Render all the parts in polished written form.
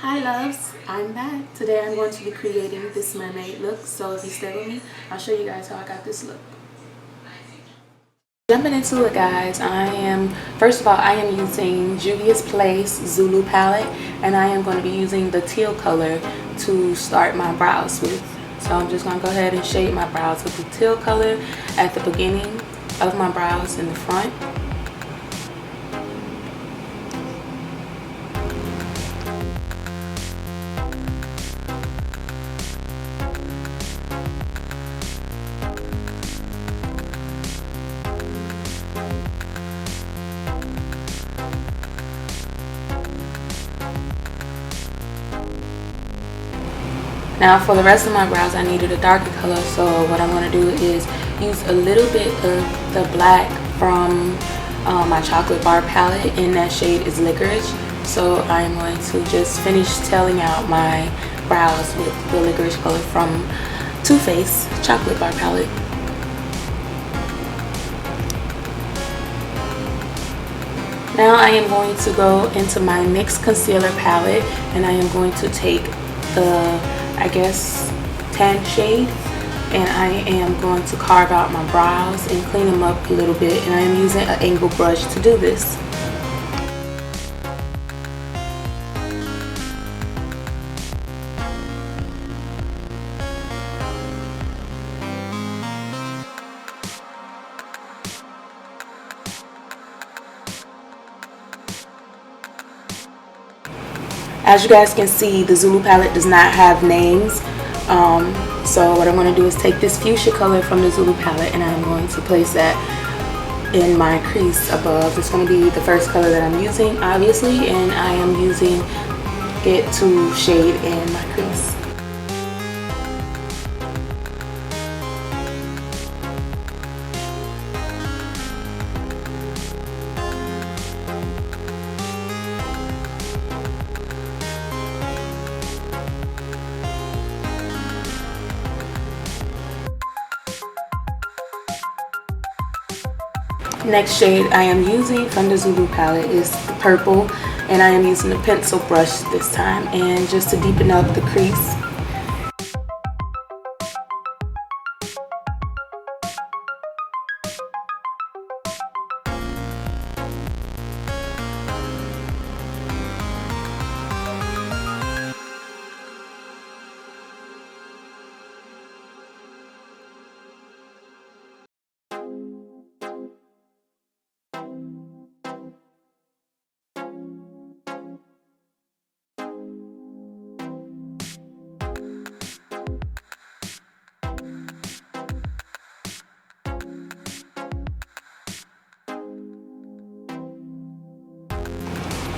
Hi loves, I'm back. Today I'm going to be creating this mermaid look, so if you stay with me, I'll show you guys how I got this look. Jumping into it guys, first of all, I am using JUVIAS Place ZULU palette, and I am going to be using the teal color to start my brows with. So I'm just going to go ahead and shade my brows with the teal color at the beginning of my brows in the front. Now for the rest of my brows, I needed a darker color, so what I'm going to do is use a little bit of the black from my chocolate bar palette, and that shade is Licorice. So I'm going to just finish tailing out my brows with the Licorice color from Too Faced chocolate bar palette. Now I am going to go into my NYX concealer palette, and I am going to take the tan shade, and I am going to carve out my brows and clean them up a little bit, and I am using an angle brush to do this. As you guys can see, the ZULU palette does not have names, so what I'm going to do is take this fuchsia color from the ZULU palette, and I'm going to place that in my crease above. It's going to be the first color that I'm using, obviously, and I am using it to shade in my crease. Next shade I am using from the ZULU palette is the purple, and I am using a pencil brush this time, and just to deepen up the crease.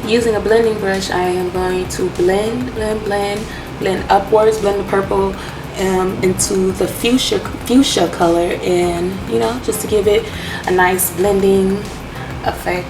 Using a blending brush, I am going to blend upwards, blend the purple into the fuchsia color, and just to give it a nice blending effect.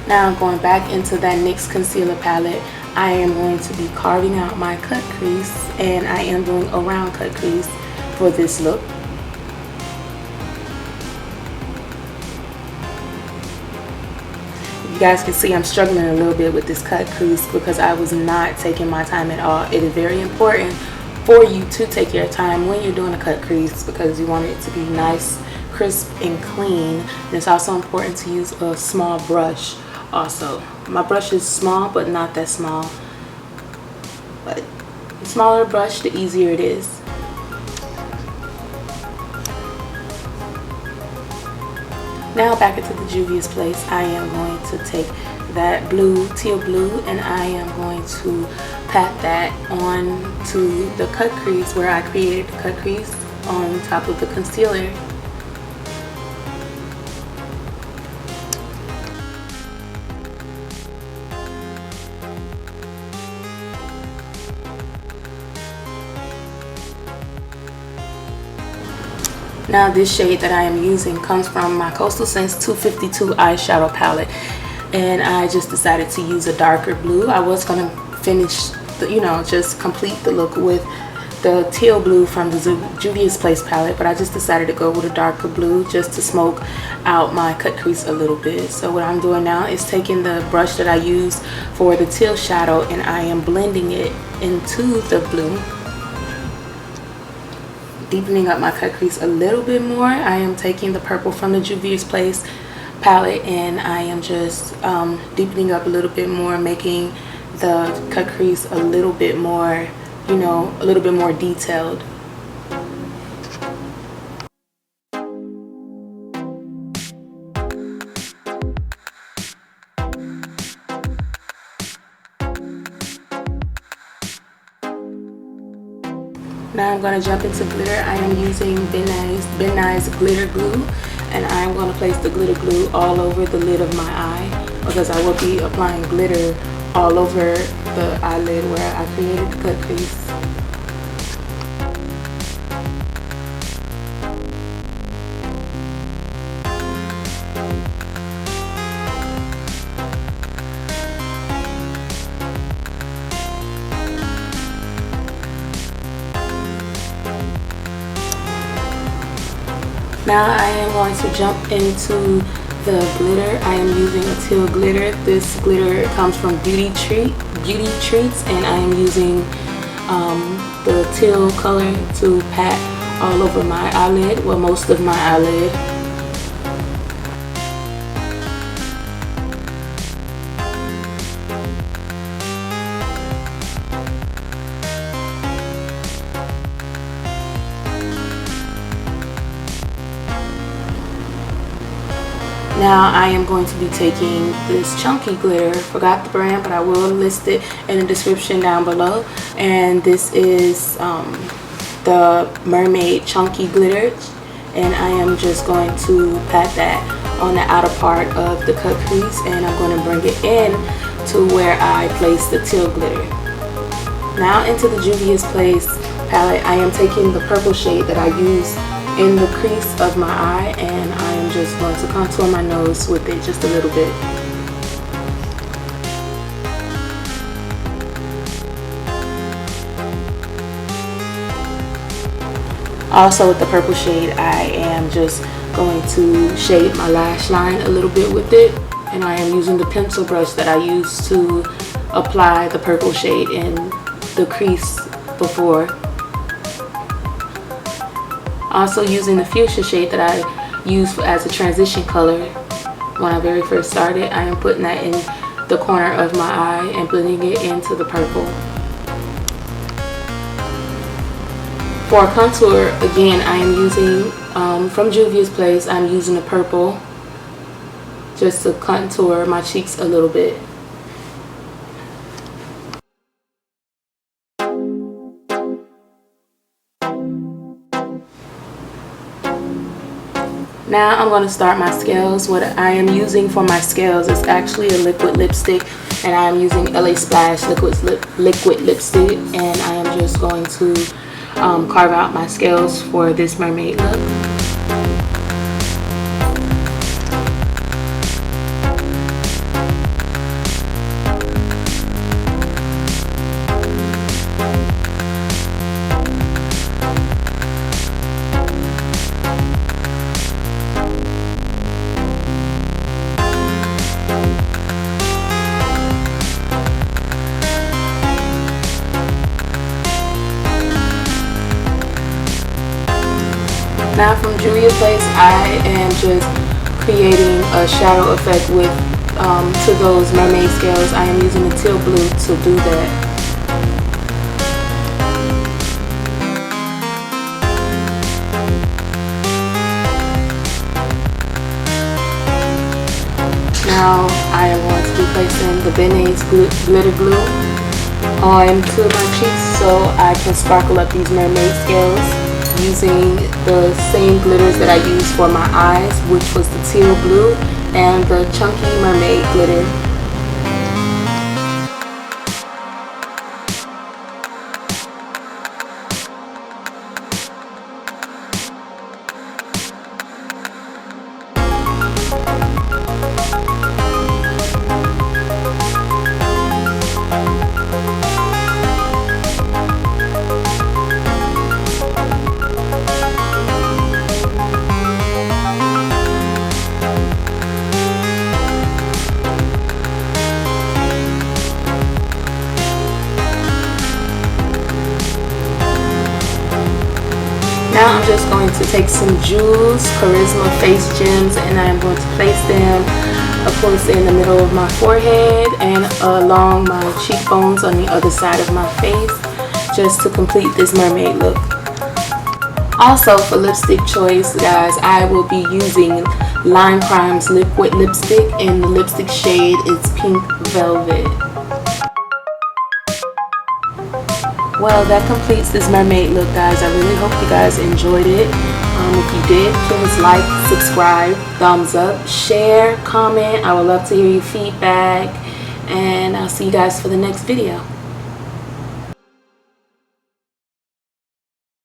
Now I'm going back into that NYX concealer palette. I am going to be carving out my cut crease, and I am doing a round cut crease for this look. You guys can see I'm struggling a little bit with this cut crease because I was not taking my time at all. It is very important for you to take your time when you're doing a cut crease because you want it to be nice, crisp, and clean. And it's also important to use a small brush. Also, my brush is small, but not that small. But the smaller brush, the easier it is. Now back into the JUVIAS Place, I am going to take that teal blue, and I am going to pat that on to the cut crease where I created the cut crease on top of the concealer. Now this shade that I am using comes from my Coastal Scents 252 eyeshadow palette, and I just decided to use a darker blue. I was going to finish, just complete the look with the teal blue from the Juvia's Place palette, but I just decided to go with a darker blue just to smoke out my cut crease a little bit. So what I'm doing now is taking the brush that I used for the teal shadow and I am blending it into the blue, deepening up my cut crease a little bit more. I am taking the purple from the Juvia's Place palette and I am just deepening up a little bit more, making the cut crease a little bit more, a little bit more detailed. Now I'm going to jump into glitter. I am using Ben Nye's glitter glue, and I'm going to place the glitter glue all over the lid of my eye because I will be applying glitter all over the eyelid where I created the cut crease. Now I am going to jump into the glitter. I am using a teal glitter. This glitter comes from Beauty Treats, and I am using the teal color to pat all over my eyelid, well, most of my eyelid. Now I am going to be taking this chunky glitter. Forgot the brand, but I will list it in the description down below. And this is the Mermaid chunky glitter, and I am just going to pat that on the outer part of the cut crease, and I'm going to bring it in to where I place the teal glitter. Now into the Juvia's Place palette, I am taking the purple shade that I use in the crease of my eye, and I am just going to contour my nose with it just a little bit. Also with the purple shade, I am just going to shade my lash line a little bit with it, and I am using the pencil brush that I used to apply the purple shade in the crease before. Also using the fuchsia shade that I used as a transition color when I very first started, I am putting that in the corner of my eye and blending it into the purple. For contour, again, I am using, from Juvia's Place, I'm using the purple just to contour my cheeks a little bit. Now I'm going to start my scales. What I am using for my scales is actually a liquid lipstick, and I am using LA Splash liquid lipstick, and I am just going to carve out my scales for this mermaid look. Now from Juvia's Place, I am just creating a shadow effect with to those mermaid scales. I am using the teal blue to do that. Now I am going to be placing the Ben Nye's glitter glue onto my cheeks so I can sparkle up these mermaid scales, using the same glitters that I used for my eyes, which was the teal blue and the chunky mermaid glitter. Now I'm just going to take some JUVIAS Charisma Face Gems and I'm going to place them, of course, in the middle of my forehead and along my cheekbones on the other side of my face, just to complete this mermaid look. Also, for lipstick choice, guys, I will be using Lime Crime's liquid lipstick, and the lipstick shade is Pink Velvet. Well, that completes this mermaid look, guys. I really hope you guys enjoyed it. If you did, please like, subscribe, thumbs up, share, comment. I would love to hear your feedback, and I'll see you guys for the next video.